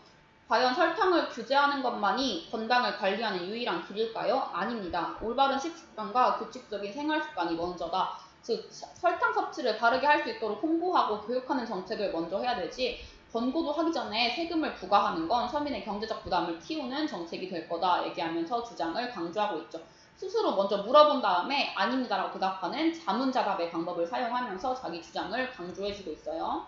과연 설탕을 규제하는 것만이 건강을 관리하는 유일한 길일까요? 아닙니다. 올바른 식습관과 규칙적인 생활 습관이 먼저다. 즉 설탕 섭취를 바르게 할 수 있도록 홍보하고 교육하는 정책을 먼저 해야 되지 권고도 하기 전에 세금을 부과하는 건 서민의 경제적 부담을 키우는 정책이 될 거다 얘기하면서 주장을 강조하고 있죠. 스스로 먼저 물어본 다음에 아닙니다라고 대답하는 자문자답의 방법을 사용하면서 자기 주장을 강조해주고 있어요.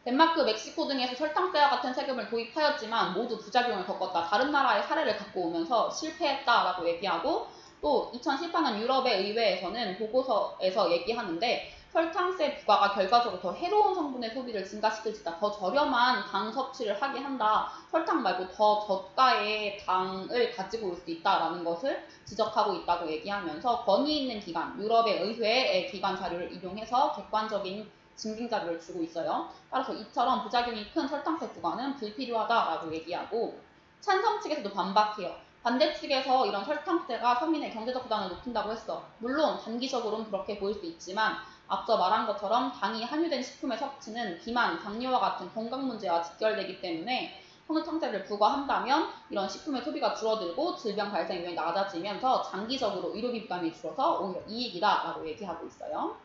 덴마크, 멕시코 등에서 설탕세와 같은 세금을 도입하였지만 모두 부작용을 겪었다. 다른 나라의 사례를 갖고 오면서 실패했다라고 얘기하고 또 2018년 유럽의 의회에서는 보고서에서 얘기하는데 설탕세 부과가 결과적으로 더 해로운 성분의 소비를 증가시킬지다. 더 저렴한 당 섭취를 하게 한다. 설탕 말고 더 저가의 당을 가지고 올 수 있다라는 것을 지적하고 있다고 얘기하면서 권위 있는 기관, 유럽의 의회의 기관 자료를 이용해서 객관적인 증빙 자료를 주고 있어요. 따라서 이처럼 부작용이 큰 설탕세 부과는 불필요하다라고 얘기하고 찬성 측에서도 반박해요. 반대 측에서 이런 설탕세가 서민의 경제적 부담을 높인다고 했어. 물론 단기적으로는 그렇게 보일 수 있지만 앞서 말한 것처럼 당이 함유된 식품의 섭취는 비만, 당뇨와 같은 건강 문제와 직결되기 때문에 선후탕제를 부과한다면 이런 식품의 소비가 줄어들고 질병 발생 위험이 낮아지면서 장기적으로 의료비 부담이 줄어서 오히려 이익이다라고 얘기하고 있어요.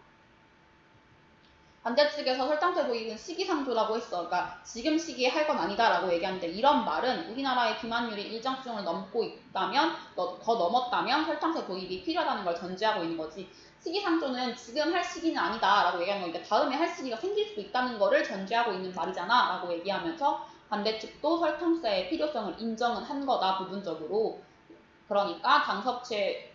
반대측에서 설탕제 도입은 시기상조라고 했어. 그러니까 지금 시기에 할 건 아니다라고 얘기하는데 이런 말은 우리나라의 비만율이 일정 수준을 넘고 있다면 더 넘었다면 설탕제 도입이 필요하다는 걸 전제하고 있는 거지. 시기상조는 지금 할 시기는 아니다라고 얘기하는 거니까 다음에 할 시기가 생길 수도 있다는 거를 전제하고 있는 말이잖아 라고 얘기하면서 반대측도 설탕세의 필요성을 인정은 한 거다 부분적으로. 그러니까 당 섭취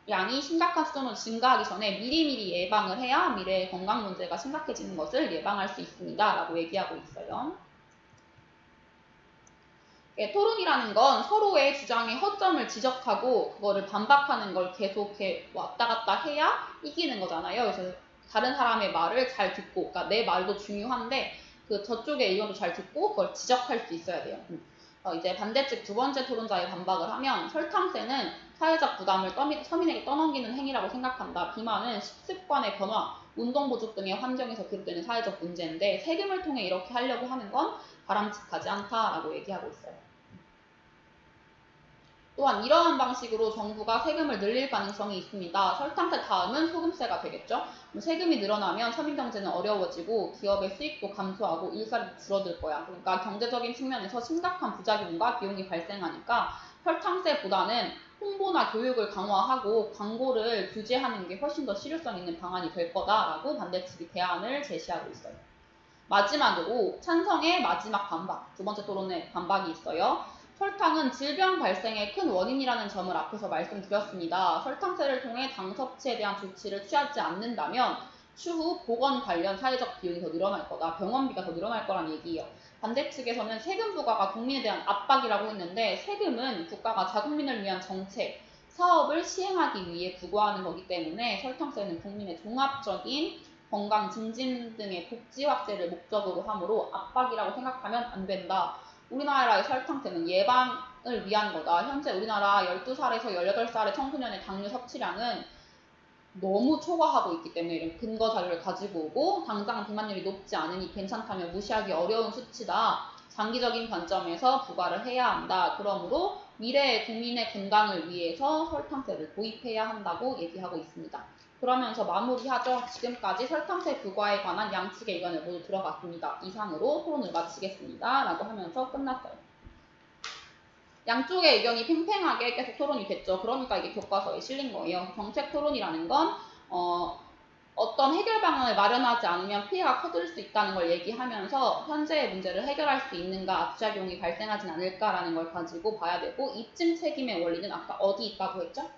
양이 심각한 수준으로 증가하기 전에 미리미리 예방을 해야 미래의 건강 문제가 심각해지는 것을 예방할 수 있습니다. 라고 얘기하고 있어요. 토론이라는 건 서로의 주장의 허점을 지적하고 그거를 반박하는 걸 계속 왔다 갔다 해야 이기는 거잖아요. 그래서 다른 사람의 말을 잘 듣고, 그러니까 내 말도 중요한데 그 저쪽의 의견도 잘 듣고 그걸 지적할 수 있어야 돼요. 이제 반대측 두 번째 토론자의 반박을 하면 설탕세는 사회적 부담을 서민에게 떠넘기는 행위라고 생각한다. 비만은 식습관의 변화, 운동 부족 등의 환경에서 비롯되는 사회적 문제인데 세금을 통해 이렇게 하려고 하는 건 바람직하지 않다라고 얘기하고 있어요. 또한 이러한 방식으로 정부가 세금을 늘릴 가능성이 있습니다. 설탕세 다음은 소금세가 되겠죠. 세금이 늘어나면 서민경제는 어려워지고 기업의 수익도 감소하고 일자리도 줄어들 거야. 그러니까 경제적인 측면에서 심각한 부작용과 비용이 발생하니까 설탕세보다는 홍보나 교육을 강화하고 광고를 규제하는 게 훨씬 더 실효성 있는 방안이 될 거다라고 반대측이 대안을 제시하고 있어요. 마지막으로 찬성의 마지막 반박, 두 번째 토론의 반박이 있어요. 설탕은 질병 발생의 큰 원인이라는 점을 앞에서 말씀드렸습니다. 설탕세를 통해 당 섭취에 대한 조치를 취하지 않는다면 추후 보건 관련 사회적 비용이 더 늘어날 거다. 병원비가 더 늘어날 거란 얘기예요. 반대측에서는 세금 부과가 국민에 대한 압박이라고 했는데 세금은 국가가 자국민을 위한 정책, 사업을 시행하기 위해 부과하는 거기 때문에 설탕세는 국민의 종합적인 건강 증진 등의 복지 확대를 목적으로 하므로 압박이라고 생각하면 안 된다. 우리나라의 설탕세는 예방을 위한 거다. 현재 우리나라 12살에서 18살의 청소년의 당뇨 섭취량은 너무 초과하고 있기 때문에 이런 근거 자료를 가지고 오고 당장 비만율이 높지 않으니 괜찮다며 무시하기 어려운 수치다. 장기적인 관점에서 부과를 해야 한다. 그러므로 미래의 국민의 건강을 위해서 설탕세를 도입해야 한다고 얘기하고 있습니다. 그러면서 마무리하죠. 지금까지 설탕세 부과에 관한 양측의 의견을 모두 들어봤습니다. 이상으로 토론을 마치겠습니다. 라고 하면서 끝났어요. 양쪽의 의견이 팽팽하게 계속 토론이 됐죠. 그러니까 이게 교과서에 실린 거예요. 정책 토론이라는 건 어떤 해결 방안을 마련하지 않으면 피해가 커질 수 있다는 걸 얘기하면서 현재의 문제를 해결할 수 있는가, 악작용이 발생하진 않을까라는 걸 가지고 봐야 되고 입증 책임의 원리는 아까 어디 있다고 했죠?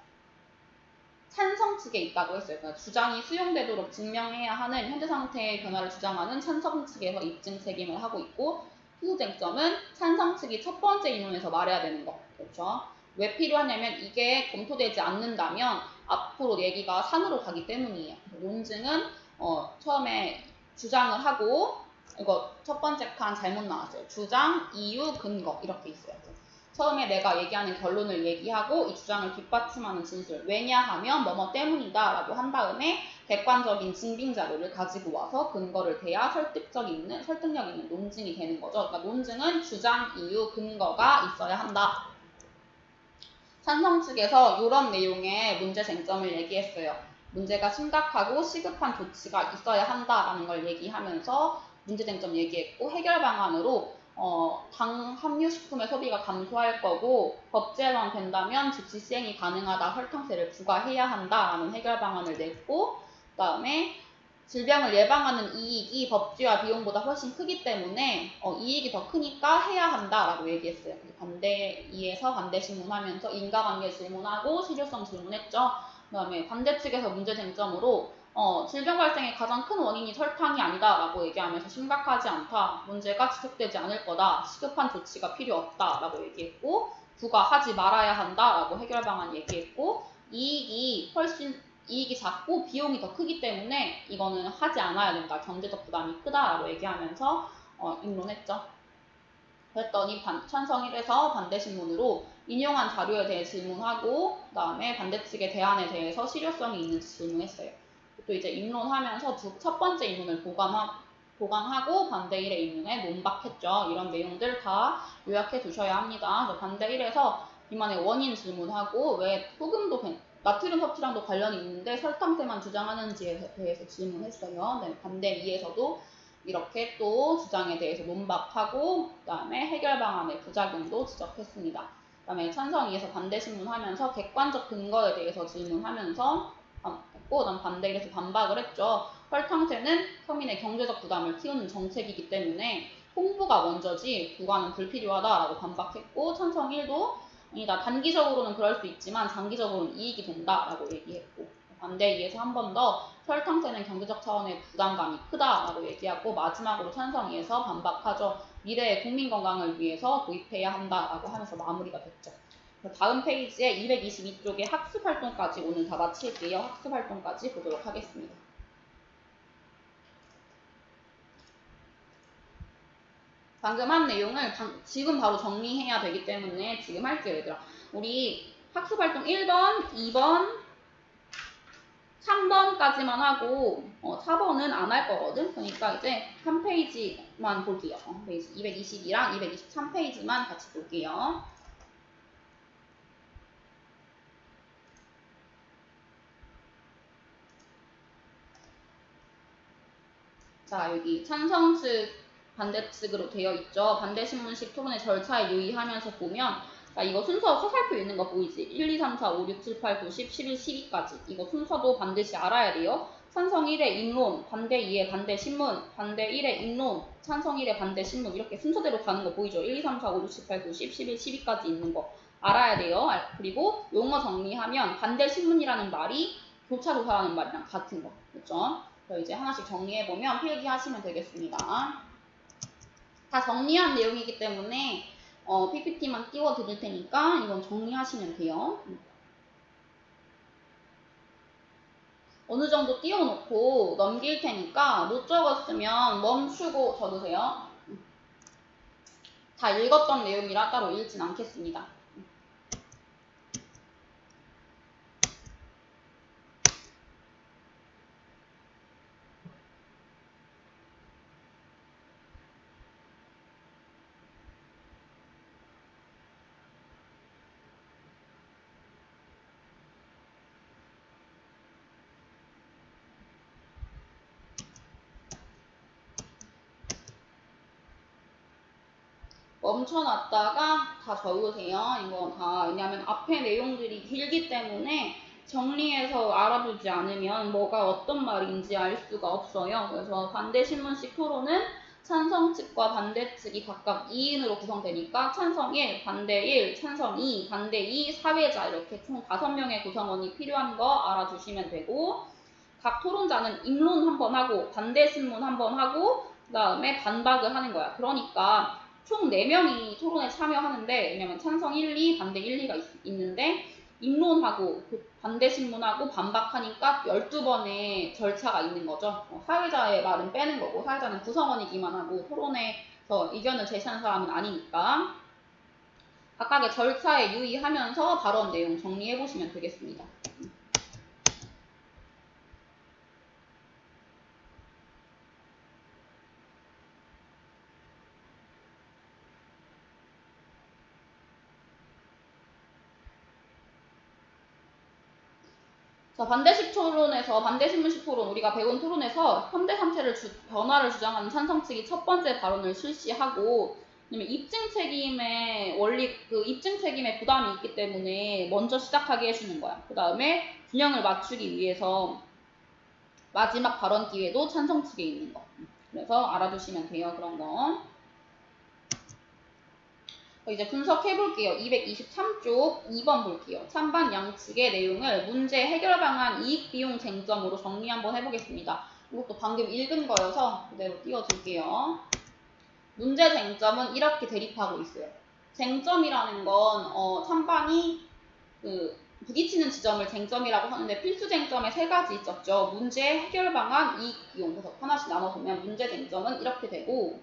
찬성 측에 있다고 했어요. 그러니까 주장이 수용되도록 증명해야 하는 현재 상태의 변화를 주장하는 찬성 측에서 입증 책임을 하고 있고 후 쟁점은 찬성 측이 첫 번째 인원에서 말해야 되는 거. 그렇죠? 왜 필요하냐면 이게 검토되지 않는다면 앞으로 얘기가 산으로 가기 때문이에요. 논증은 처음에 주장을 하고 이거 첫 번째 칸 잘못 나왔어요. 주장, 이유, 근거 이렇게 있어요. 처음에 내가 얘기하는 결론을 얘기하고 이 주장을 뒷받침하는 진술. 왜냐하면 뭐뭐 때문이다 라고 한 다음에 객관적인 증빙 자료를 가지고 와서 근거를 대야 설득력 있는 논증이 되는 거죠. 그러니까 논증은 주장, 이유, 근거가 있어야 한다. 찬성 측에서 이런 내용의 문제 쟁점을 얘기했어요. 문제가 심각하고 시급한 조치가 있어야 한다라는 걸 얘기하면서 문제 쟁점 얘기했고 해결 방안으로 당 함유식품의 소비가 감소할 거고 법 제정된다면 즉시 시행이 가능하다. 설탕세를 부과해야 한다라는 해결 방안을 냈고 그다음에 질병을 예방하는 이익이 법규와 비용보다 훨씬 크기 때문에 이익이 더 크니까 해야 한다라고 얘기했어요. 반대위에서 반대 질문하면서 인과관계 질문하고 실효성 질문했죠. 그다음에 반대 측에서 문제 쟁점으로 질병 발생의 가장 큰 원인이 설탕이 아니다라고 얘기하면서 심각하지 않다. 문제가 지속되지 않을 거다. 시급한 조치가 필요 없다라고 얘기했고 부과하지 말아야 한다라고 해결 방안 얘기했고 이익이 작고 비용이 더 크기 때문에 이거는 하지 않아야 된다. 경제적 부담이 크다라고 얘기하면서 입론했죠. 그랬더니 찬성 1에서 반대 신문으로 인용한 자료에 대해 질문하고 그다음에 반대측의 대안에 대해서 실효성이 있는지 질문했어요. 또 이제 입론하면서 첫 번째 입론을 보강하고 반대 1의 인문에 논박했죠. 이런 내용들 다 요약해 두셔야 합니다. 반대 1에서 비만의 원인 질문하고 왜 소금도 나트륨 섭취량도 관련이 있는데 설탕세만 주장하는지에 대해서 질문했어요. 네, 반대 2에서도 이렇게 또 주장에 대해서 논박하고 그다음에 해결 방안의 부작용도 지적했습니다. 그다음에 찬성 2에서 반대 신문하면서 객관적 근거에 대해서 질문하면서 했고 그다음 반대 1에서 반박을 했죠. 설탕세는 서민의 경제적 부담을 키우는 정책이기 때문에 홍보가 먼저지 부과는 불필요하다라고 반박했고 찬성 1도 아니다. 단기적으로는 그럴 수 있지만 장기적으로는 이익이 된다라고 얘기했고 반대 2에서 한 번 더 설탕세는 경제적 차원의 부담감이 크다라고 얘기하고 마지막으로 찬성 2에서 반박하죠. 미래의 국민 건강을 위해서 도입해야 한다라고 하면서 마무리가 됐죠. 다음 페이지에 222쪽에 학습활동까지 오늘 다 마칠게요. 학습활동까지 보도록 하겠습니다. 방금 한 내용을 지금 바로 정리해야 되기 때문에 지금 할게요, 얘들아. 우리 학습활동 1번, 2번, 3번까지만 하고 4번은 안 할 거거든. 그러니까 이제 한 페이지만 볼게요. 페이지 222랑 223페이지만 같이 볼게요. 자, 여기 찬성 측, 반대 측으로 되어 있죠. 반대 신문식 토론의 절차에 유의하면서 보면 자, 이거 순서 화살표 있는 거 보이지? 1, 2, 3, 4, 5, 6, 7, 8, 9, 10, 11, 12까지. 이거 순서도 반드시 알아야 돼요. 찬성 1의 인론, 반대 2의 반대 신문, 반대 1의 인론, 찬성 1의 반대 신문 이렇게 순서대로 가는 거 보이죠? 1, 2, 3, 4, 5, 6, 7, 8, 9, 10, 11, 12까지 있는 거 알아야 돼요. 그리고 용어 정리하면 반대 신문이라는 말이 교차조사라는 말이랑 같은 거. 그렇죠? 이제 하나씩 정리해보면 필기하시면 되겠습니다. 다 정리한 내용이기 때문에 PPT만 띄워드릴 테니까 이건 정리하시면 돼요. 어느 정도 띄워놓고 넘길 테니까 못 적었으면 멈추고 적으세요. 다 읽었던 내용이라 따로 읽진 않겠습니다. 멈춰놨다가 다 적으세요. 이거 다 왜냐면 앞에 내용들이 길기 때문에 정리해서 알아두지 않으면 뭐가 어떤 말인지 알 수가 없어요. 그래서 반대 신문식 토론은 찬성 측과 반대 측이 각각 2인으로 구성되니까 찬성 1, 반대 1, 찬성 2, 반대 2, 사회자 이렇게 총 5명의 구성원이 필요한 거 알아두시면 되고 각 토론자는 입론 한 번 하고 반대 신문 한 번 하고 그 다음에 반박을 하는 거야. 그러니까 총 4명이 토론에 참여하는데 왜냐면 찬성 1, 2, 반대 1, 2가 있는데 입론하고 반대 신문하고 반박하니까 12번의 절차가 있는 거죠. 사회자의 말은 빼는 거고 사회자는 구성원이기만 하고 토론에서 의견을 제시하는 사람은 아니니까 각각의 절차에 유의하면서 발언 내용 정리해보시면 되겠습니다. 자, 반대식 토론에서 반대신문식 토론 우리가 배운 토론에서 현대 사태를 변화를 주장하는 찬성 측이 첫 번째 발언을 실시하고 왜냐면 입증 책임의 원리 입증 책임의 부담이 있기 때문에 먼저 시작하게 해주는 거야. 그 다음에 균형을 맞추기 위해서 마지막 발언 기회도 찬성 측에 있는 거. 그래서 알아두시면 돼요. 그런 거. 이제 분석해 볼게요. 223쪽 2번 볼게요. 찬반 양측의 내용을 문제 해결 방안 이익 비용 쟁점으로 정리 한번 해보겠습니다. 이것도 방금 읽은 거여서 그대로 띄워줄게요. 문제 쟁점은 이렇게 대립하고 있어요. 쟁점이라는 건 찬반이 부딪히는 지점을 쟁점이라고 하는데 필수 쟁점에 3가지 있었죠. 문제 해결 방안 이익 비용. 그래서 하나씩 나눠보면 문제 쟁점은 이렇게 되고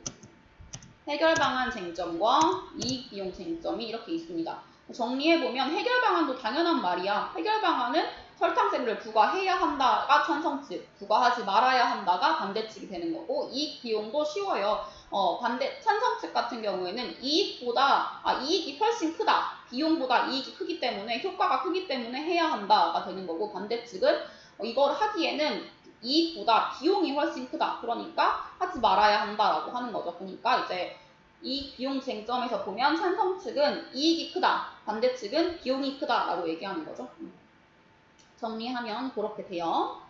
해결 방안 쟁점과 이익 비용 쟁점이 이렇게 있습니다. 정리해보면 해결 방안도 당연한 말이야. 해결 방안은 설탕세를 부과해야 한다가 찬성측, 부과하지 말아야 한다가 반대측이 되는 거고, 이익 비용도 쉬워요. 찬성측 같은 경우에는 이익이 훨씬 크다. 비용보다 이익이 크기 때문에, 효과가 크기 때문에 해야 한다가 되는 거고, 반대측은 이걸 하기에는 이익보다 비용이 훨씬 크다. 그러니까 하지 말아야 한다라고 하는 거죠. 그러니까 이제 이익 비용 쟁점에서 보면 찬성측은 이익이 크다. 반대측은 비용이 크다라고 얘기하는 거죠. 정리하면 그렇게 돼요.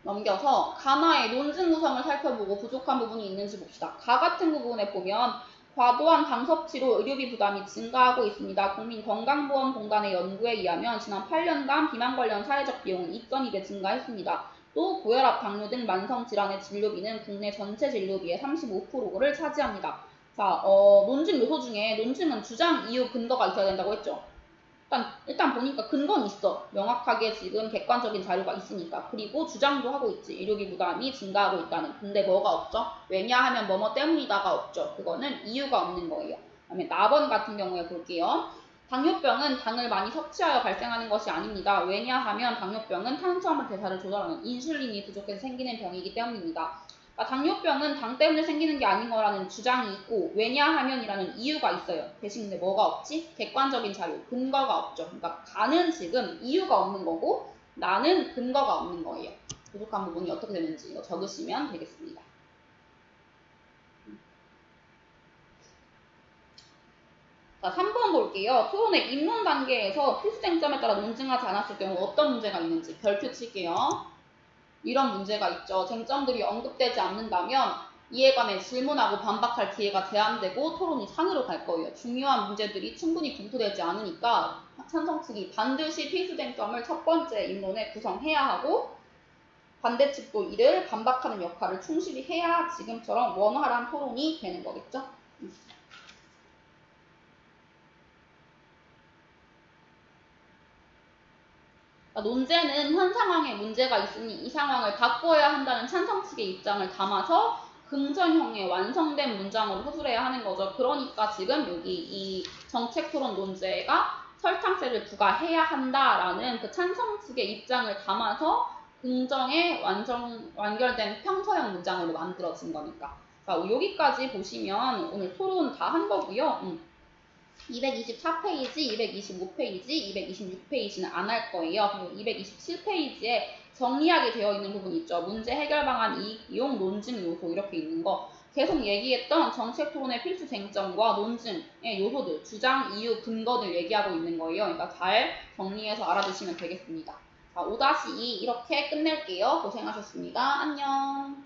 넘겨서 가나의 논증 구성을 살펴보고 부족한 부분이 있는지 봅시다. 가 같은 부분에 보면 과도한 당 섭취로 의료비 부담이 증가하고 있습니다. 국민건강보험공단의 연구에 의하면 지난 8년간 비만 관련 사회적 비용은 2.2배 증가했습니다. 또 고혈압, 당뇨 등 만성질환의 진료비는 국내 전체 진료비의 35%를 차지합니다. 자, 논증 요소 중에 논증은 주장, 이유, 근거가 있어야 된다고 했죠. 일단 보니까 근거는 있어. 명확하게 지금 객관적인 자료가 있으니까. 그리고 주장도 하고 있지. 의료비 부담이 증가하고 있다는. 근데 뭐가 없죠? 왜냐하면 뭐뭐 때문이다가 없죠. 그거는 이유가 없는 거예요. 그다음에 4번 같은 경우에 볼게요. 당뇨병은 당을 많이 섭취하여 발생하는 것이 아닙니다. 왜냐하면 당뇨병은 탄수화물 대사를 조절하는 인슐린이 부족해서 생기는 병이기 때문입니다. 당뇨병은 당 때문에 생기는 게 아닌 거라는 주장이 있고, 왜냐하면이라는 이유가 있어요. 대신 근데 뭐가 없지? 객관적인 자료, 근거가 없죠. 그러니까 가는 지금 이유가 없는 거고, 나는 근거가 없는 거예요. 부족한 부분이 어떻게 되는지 이거 적으시면 되겠습니다. 자, 3번 볼게요. 토론의 입론 단계에서 필수 쟁점에 따라 논증하지 않았을 경우 어떤 문제가 있는지 별표 칠게요. 이런 문제가 있죠. 쟁점들이 언급되지 않는다면 이에 관해 질문하고 반박할 기회가 제한되고 토론이 산으로 갈 거예요. 중요한 문제들이 충분히 검토되지 않으니까 찬성 측이 반드시 필수 쟁점을 첫 번째 입론에 구성해야 하고, 반대측도 이를 반박하는 역할을 충실히 해야 지금처럼 원활한 토론이 되는 거겠죠. 논제는 현 상황에 문제가 있으니 이 상황을 바꿔야 한다는 찬성 측의 입장을 담아서 긍정형의 완성된 문장으로 서술해야 하는 거죠. 그러니까 지금 여기 이 정책 토론 논제가 설탕세를 부과해야 한다라는 그 찬성 측의 입장을 담아서 긍정의 완결된 평서형 문장으로 만들어진 거니까. 자, 여기까지 보시면 오늘 토론 다 한 거고요. 224페이지, 225페이지, 226페이지는 안 할 거예요. 그리고 227페이지에 정리하게 되어 있는 부분 있죠. 문제 해결 방안, 이익, 비용, 논증 요소 이렇게 있는 거. 계속 얘기했던 정책 토론의 필수 쟁점과 논증의 요소들, 주장, 이유, 근거들 얘기하고 있는 거예요. 그러니까 잘 정리해서 알아두시면 되겠습니다. 자, 5-2 이렇게 끝낼게요. 고생하셨습니다. 안녕.